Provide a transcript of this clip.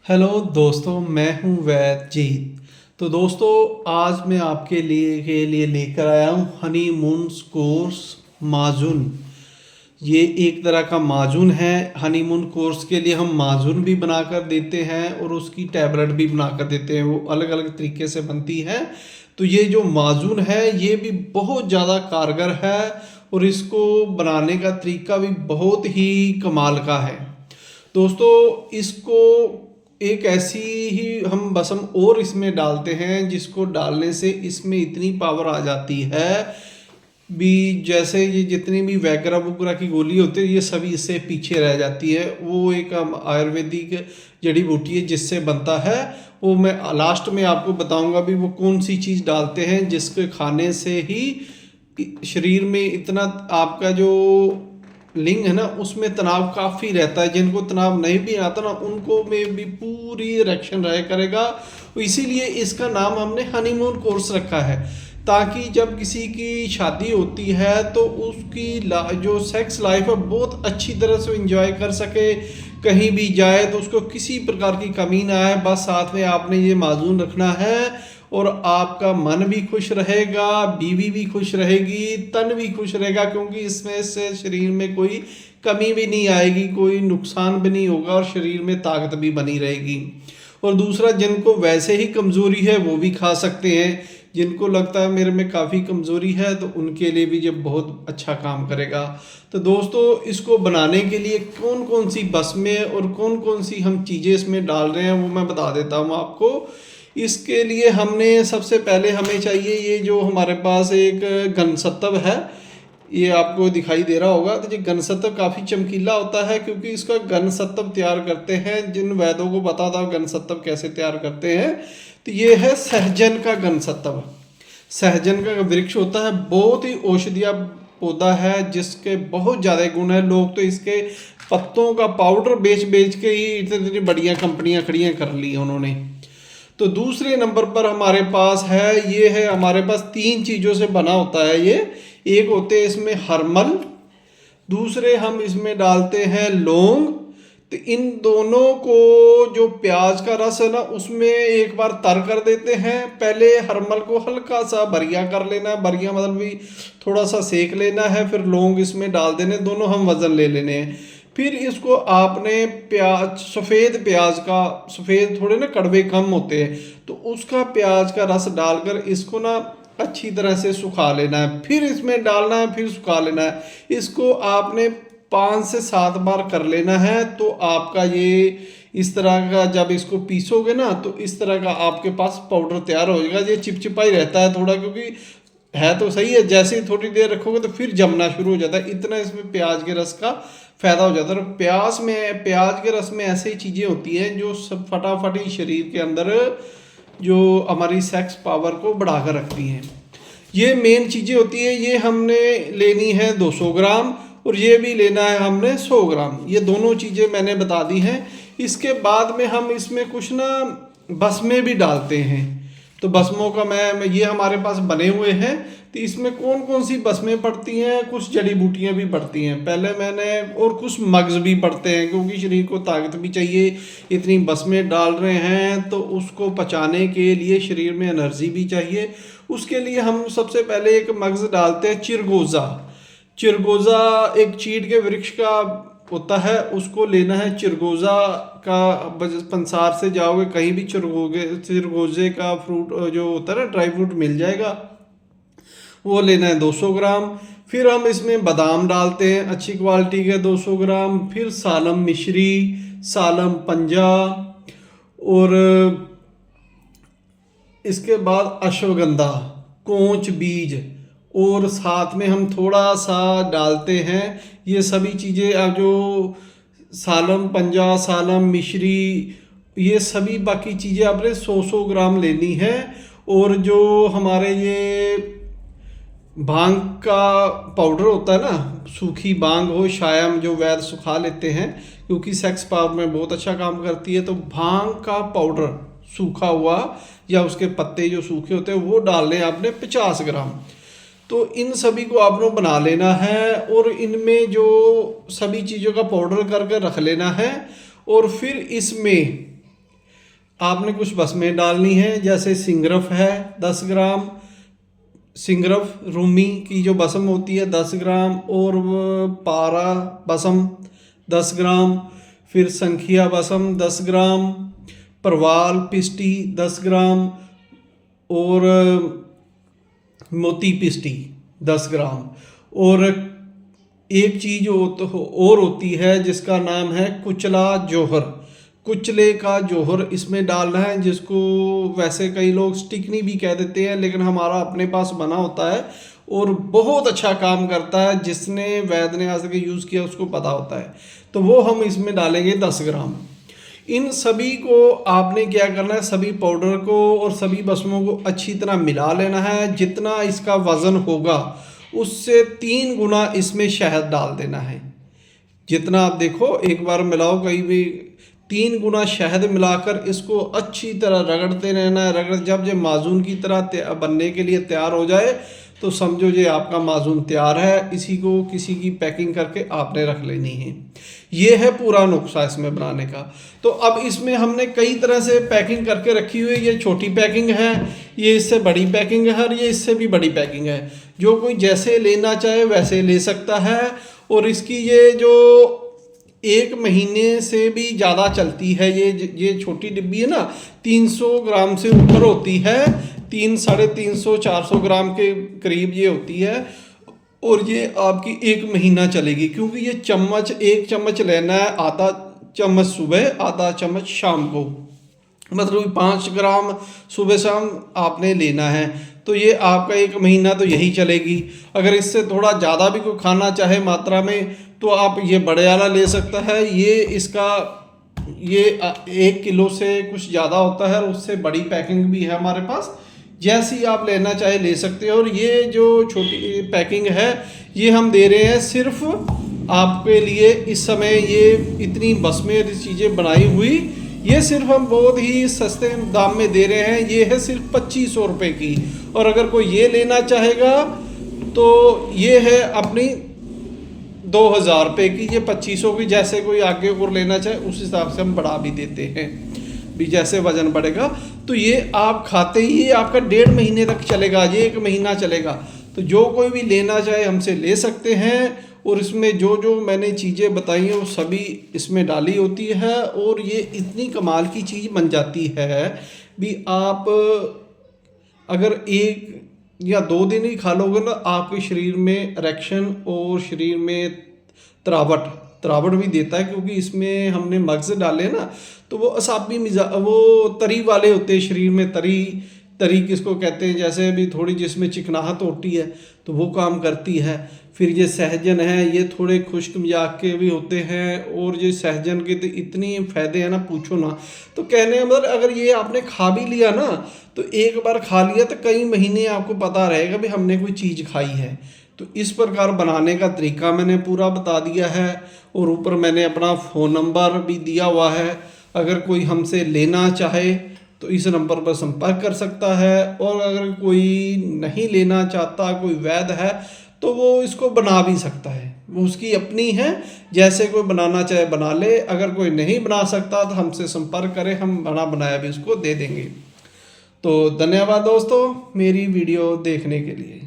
Hello दोस्तों, मैं हूं वैद जीत। तो दोस्तों, आज मैं आपके लिए लेकर आया हूं हनीमून कोर्स माजून। ये एक तरह का माजून है। हनीमून कोर्स के लिए हम माजून भी बनाकर देते हैं और उसकी टैबलेट भी बनाकर देते हैं। वो अलग अलग तरीके से बनती है। तो ये जो माजून है ये भी बहुत ज़्यादा कारगर है और इसको बनाने का तरीका भी बहुत ही कमाल का है। दोस्तों, इसको एक ऐसी ही हम बसम और इसमें डालते हैं जिसको डालने से इसमें इतनी पावर आ जाती है भी, जैसे ये जितनी भी वैगरा वगैरह की गोली होती है ये सभी इससे पीछे रह जाती है। वो एक आयुर्वेदिक जड़ी बूटी है जिससे बनता है। वो मैं लास्ट में आपको बताऊंगा भी वो कौन सी चीज़ डालते हैं जिसके खाने से ही शरीर में इतना आपका जो लिंग है ना उसमें तनाव काफ़ी रहता है। जिनको तनाव नहीं भी आता ना उनको में भी पूरी इरेक्शन रहा करेगा। तो इसीलिए इसका नाम हमने हनीमून कोर्स रखा है, ताकि जब किसी की शादी होती है तो उसकी जो सेक्स लाइफ है बहुत अच्छी तरह से इंजॉय कर सके। कहीं भी जाए तो उसको किसी प्रकार की कमी ना आए। बस साथ में आपने ये माजून रखना है और आपका मन भी खुश रहेगा, बीवी भी खुश रहेगी, तन भी खुश रहेगा, क्योंकि इसमें से शरीर में कोई कमी भी नहीं आएगी, कोई नुकसान भी नहीं होगा और शरीर में ताकत भी बनी रहेगी। और दूसरा, जिनको वैसे ही कमज़ोरी है वो भी खा सकते हैं। जिनको लगता है मेरे में काफ़ी कमज़ोरी है तो उनके लिए भी ये बहुत अच्छा काम करेगा। तो दोस्तों, इसको बनाने के लिए कौन कौन सी बसमें और कौन कौन सी हम चीज़ें इसमें डाल रहे हैं वो मैं बता देता हूँ आपको। इसके लिए हमने सबसे पहले हमें चाहिए ये जो हमारे पास एक घनसत्व है, ये आपको दिखाई दे रहा होगा। तो ये घनसत्व काफ़ी चमकीला होता है क्योंकि इसका घनसत्व तैयार करते हैं। जिन वैद्यों को पता था घनसत्व कैसे तैयार करते हैं, तो ये है सहजन का घनसत्व। सहजन का वृक्ष होता है, बहुत ही औषधीय पौधा है जिसके बहुत ज़्यादा गुण है। लोग तो इसके पत्तों का पाउडर बेच बेच के ही इतनी इतनी बढ़िया कंपनियां खड़ियाँ कर ली उन्होंने। तो दूसरे नंबर पर हमारे पास है, ये है हमारे पास तीन चीज़ों से बना होता है ये। एक होते हैं इसमें हरमल, दूसरे हम इसमें डालते हैं लौंग। तो इन दोनों को जो प्याज का रस है ना उसमें एक बार तर कर देते हैं। पहले हरमल को हल्का सा बरिया कर लेना है, बरिया मतलब भी थोड़ा सा सेक लेना है। फिर लौंग इसमें डाल देने, दोनों हम वज़न ले लेने हैं। फिर इसको आपने प्याज, सफ़ेद प्याज का, सफ़ेद थोड़े ना कड़वे कम होते हैं, तो उसका प्याज का रस डालकर इसको ना अच्छी तरह से सुखा लेना है। फिर इसमें डालना है, फिर सुखा लेना है। इसको आपने 5 से 7 बार कर लेना है। तो आपका ये इस तरह का, जब इसको पीसोगे ना तो इस तरह का आपके पास पाउडर तैयार हो जाएगा। ये चिपचिपा ही रहता है थोड़ा, क्योंकि है तो सही है, जैसे ही थोड़ी देर रखोगे तो फिर जमना शुरू हो जाता है। इतना इसमें प्याज के रस का फायदा हो जाता है। और प्याज के रस में ऐसी चीज़ें होती हैं जो सब फटाफट ही शरीर के अंदर जो हमारी सेक्स पावर को बढ़ाकर रखती हैं। ये मेन चीज़ें होती हैं। ये हमने लेनी है 200 ग्राम और ये भी लेना है हमने 100 ग्राम। ये दोनों चीज़ें मैंने बता दी हैं। इसके बाद में हम इसमें कुछ ना बसमें भी डालते हैं। तो बसमों का मैं ये हमारे पास बने हुए हैं। तो इसमें कौन कौन सी बसमें पड़ती हैं, कुछ जड़ी बूटियां भी पड़ती हैं पहले मैंने, और कुछ मग्ज भी पड़ते हैं क्योंकि शरीर को ताकत भी चाहिए। इतनी बसमें डाल रहे हैं तो उसको पचाने के लिए शरीर में एनर्जी भी चाहिए। उसके लिए हम सबसे पहले एक मग्ज डालते हैं चिरगोज़ा। चिरगोज़ा एक चीड़ के वृक्ष का होता है, उसको लेना है। चिरगोज़ा का पंसार से जाओगे कहीं भी चिरगोज़े का फ्रूट जो होता है ना, ड्राई फ्रूट मिल जाएगा, वो लेना है 200 ग्राम। फिर हम इसमें बादाम डालते हैं अच्छी क्वालिटी के 200 ग्राम। फिर सालम मिश्री, सालम पंजा, और इसके बाद अश्वगंधा, कोंच बीज, और साथ में हम थोड़ा सा डालते हैं ये सभी चीज़ें। अब जो सालम पंजा, सालम मिश्री, ये सभी बाकी चीज़ें आपने 100 ग्राम लेनी है। और जो हमारे ये भांग का पाउडर होता है ना, सूखी भांग हो, शायम जो वैद्य सुखा लेते हैं क्योंकि सेक्स पावर में बहुत अच्छा काम करती है। तो भांग का पाउडर सूखा हुआ या उसके पत्ते जो सूखे होते हैं वो डालने आपने 50 ग्राम। तो इन सभी को आपने बना लेना है और इनमें जो सभी चीज़ों का पाउडर करके रख लेना है। और फिर इसमें आपने कुछ भस्में डालनी है, जैसे सिंगरफ है 10 ग्राम, सिंगरफ रूमी की जो भस्म होती है 10 ग्राम, और पारा भस्म 10 ग्राम, फिर संखिया भस्म 10 ग्राम, परवाल पिस्टी 10 ग्राम, और मोती पिस्टी 10 ग्राम। और एक चीज़ और होती है जिसका नाम है कुचला जौहर, कुचले का जौहर इसमें डालना है, जिसको वैसे कई लोग स्टिकनी भी कह देते हैं, लेकिन हमारा अपने पास बना होता है और बहुत अच्छा काम करता है। जिसने वैद्य ने आज तक यूज़ किया उसको पता होता है। तो वो हम इसमें डालेंगे 10 ग्राम। इन सभी को आपने क्या करना है, सभी पाउडर को और सभी भस्मों को अच्छी तरह मिला लेना है। जितना इसका वज़न होगा उससे 3 गुना इसमें शहद डाल देना है। जितना आप देखो एक बार मिलाओ, कहीं भी 3 गुना शहद मिलाकर इसको अच्छी तरह रगड़ते रहना है। रगड़ जब ये माजून की तरह बनने के लिए तैयार हो जाए तो समझो ये आपका माजून तैयार है। इसी को किसी की पैकिंग करके आपने रख लेनी है। ये है पूरा नुस्खा इसमें बनाने का। तो अब इसमें हमने कई तरह से पैकिंग करके रखी हुई है। ये छोटी पैकिंग है, ये इससे बड़ी पैकिंग है, और ये इससे भी बड़ी पैकिंग है। जो कोई जैसे लेना चाहे वैसे ले सकता है। और इसकी ये जो 1 महीने से भी ज़्यादा चलती है, ये छोटी डिब्बी है ना, 300 ग्राम से ऊपर होती है, 300-350-400 ग्राम के करीब ये होती है। और ये आपकी 1 महीना चलेगी, क्योंकि ये चम्मच 1 चम्मच लेना है, आधा चम्मच सुबह, आधा चम्मच शाम को, मतलब 5 ग्राम सुबह शाम आपने लेना है। तो ये आपका 1 महीना तो यही चलेगी। अगर इससे थोड़ा ज़्यादा भी कोई खाना चाहे मात्रा में तो आप ये बड़े वाला ले सकता है। ये इसका 1 किलो से कुछ ज़्यादा होता है, और उससे बड़ी पैकिंग भी है हमारे पास। जैसी आप लेना चाहे ले सकते हो। और ये जो छोटी पैकिंग है ये हम दे रहे हैं सिर्फ आपके लिए इस समय। ये इतनी भस्में चीज़ें बनाई हुई, ये सिर्फ हम बहुत ही सस्ते दाम में दे रहे हैं। ये है सिर्फ 2500 रुपये की। और अगर कोई ये लेना चाहेगा तो ये है अपनी 2000 रुपये की। ये 2500 की, जैसे कोई आगे और लेना चाहे उस हिसाब से हम बढ़ा भी देते हैं, भी जैसे वजन बढ़ेगा। तो ये आप खाते ही ये आपका 1.5 महीने तक चलेगा, ये 1 महीना चलेगा। तो जो कोई भी लेना चाहे हमसे ले सकते हैं। और इसमें जो जो मैंने चीज़ें बताई हैं वो सभी इसमें डाली होती है। और ये इतनी कमाल की चीज़ बन जाती है भी, आप अगर 1 या 2 दिन ही खा लोगे ना, आपके शरीर में इरेक्शन और शरीर में तरावट भी देता है। क्योंकि इसमें हमने मगज़ डाले ना, तो वो असाबी वो तरी वाले होते हैं शरीर में। तरी किसको कहते हैं, जैसे अभी थोड़ी जिसमें चिकनाहट होती है तो वो काम करती है। फिर ये सहजन है, ये थोड़े खुश्क मिजाज के भी होते हैं। और ये सहजन के तो इतनी फ़ायदे हैं ना, पूछो ना। तो कहने का मतलब अगर ये आपने खा भी लिया ना, तो एक बार खा लिया तो कई महीने आपको पता रहेगा भी हमने कोई चीज़ खाई है। तो इस प्रकार बनाने का तरीका मैंने पूरा बता दिया है। और ऊपर मैंने अपना फ़ोन नंबर भी दिया हुआ है। अगर कोई हमसे लेना चाहे तो इस नंबर पर संपर्क कर सकता है। और अगर कोई नहीं लेना चाहता, कोई वैद्य है, तो वो इसको बना भी सकता है, वो उसकी अपनी है। जैसे कोई बनाना चाहे बना ले। अगर कोई नहीं बना सकता तो हमसे संपर्क करें, हम बना बनाया भी उसको दे देंगे। तो धन्यवाद दोस्तों मेरी वीडियो देखने के लिए।